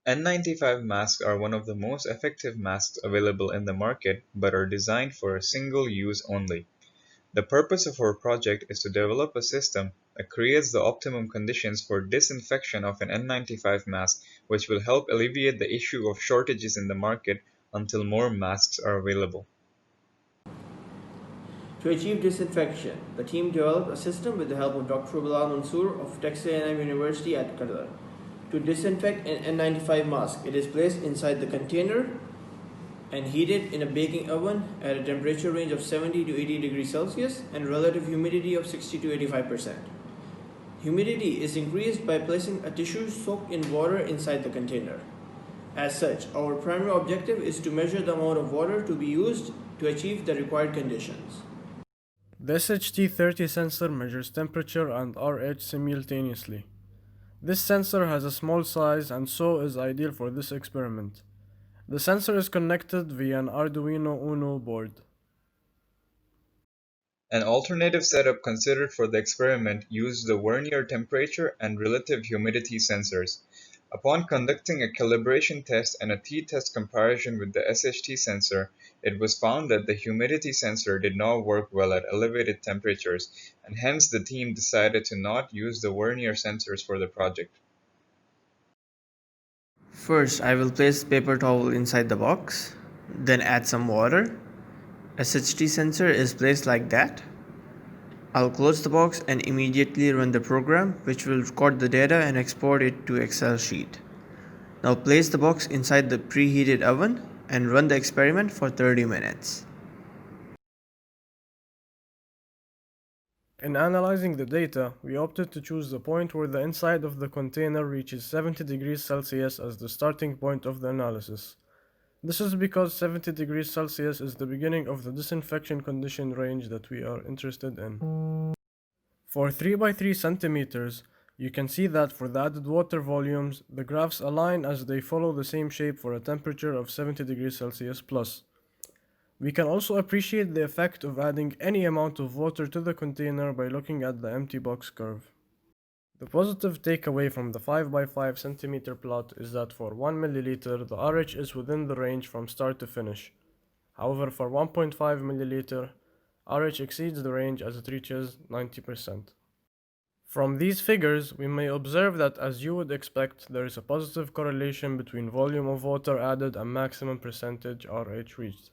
N95 masks are one of the most effective masks available in the market but are designed for a single use only. The purpose of our project is to develop a system that creates the optimum conditions for disinfection of an N95 mask, which will help alleviate the issue of shortages in the market until more masks are available. To achieve disinfection, the team developed a system with the help of Dr. Bilal Mansoor of Texas A&M University at Qatar. To disinfect an N95 mask, it is placed inside the container and heated in a baking oven at a temperature range of 70 to 80 degrees Celsius and relative humidity of 60 to 85%. Humidity is increased by placing a tissue soaked in water inside the container. As such, our primary objective is to measure the amount of water to be used to achieve the required conditions. The SHT-30 sensor measures temperature and RH simultaneously. This sensor has a small size and so is ideal for this experiment. The sensor is connected via an Arduino Uno board. An alternative setup considered for the experiment used the vernier temperature and relative humidity sensors. Upon conducting a calibration test and a t-test comparison with the SHT sensor, it was found that the humidity sensor did not work well at elevated temperatures, and hence the team decided to not use the vernier sensors for the project. First, I will place paper towel inside the box, then add some water. SHT sensor is placed like that. I'll close the box and immediately run the program, which will record the data and export it to Excel sheet. Now place the box inside the preheated oven and run the experiment for 30 minutes. In analyzing the data, we opted to choose the point where the inside of the container reaches 70 degrees Celsius as the starting point of the analysis. This is because 70 degrees Celsius is the beginning of the disinfection condition range that we are interested in. For 3 by 3 centimeters, you can see that for the added water volumes, the graphs align as they follow the same shape for a temperature of 70 degrees Celsius plus. We can also appreciate the effect of adding any amount of water to the container by looking at the empty box curve. The positive takeaway from the 5 by 5 centimeter plot is that for 1 milliliter, the RH is within the range from start to finish. However, for 1.5 milliliter, RH exceeds the range as it reaches 90%. From these figures, we may observe that, as you would expect, there is a positive correlation between volume of water added and maximum percentage RH reached.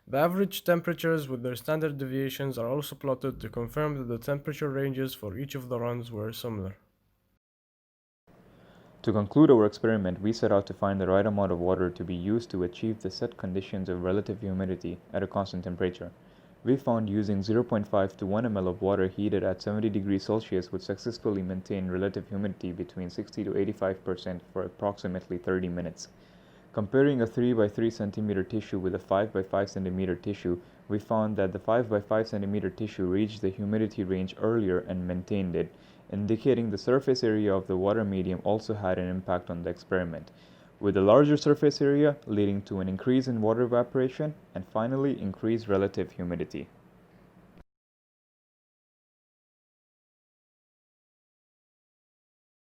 The average temperatures with their standard deviations are also plotted to confirm that the temperature ranges for each of the runs were similar. To conclude our experiment, we set out to find the right amount of water to be used to achieve the set conditions of relative humidity at a constant temperature. We found using 0.5 to 1 ml of water heated at 70 degrees Celsius would successfully maintain relative humidity between 60 to 85% for approximately 30 minutes. Comparing a 3 by 3 centimeter tissue with a 5 by 5 centimeter tissue, we found that the 5 by 5 centimeter tissue reached the humidity range earlier and maintained it, indicating the surface area of the water medium also had an impact on the experiment, with a larger surface area leading to an increase in water evaporation and finally increased relative humidity.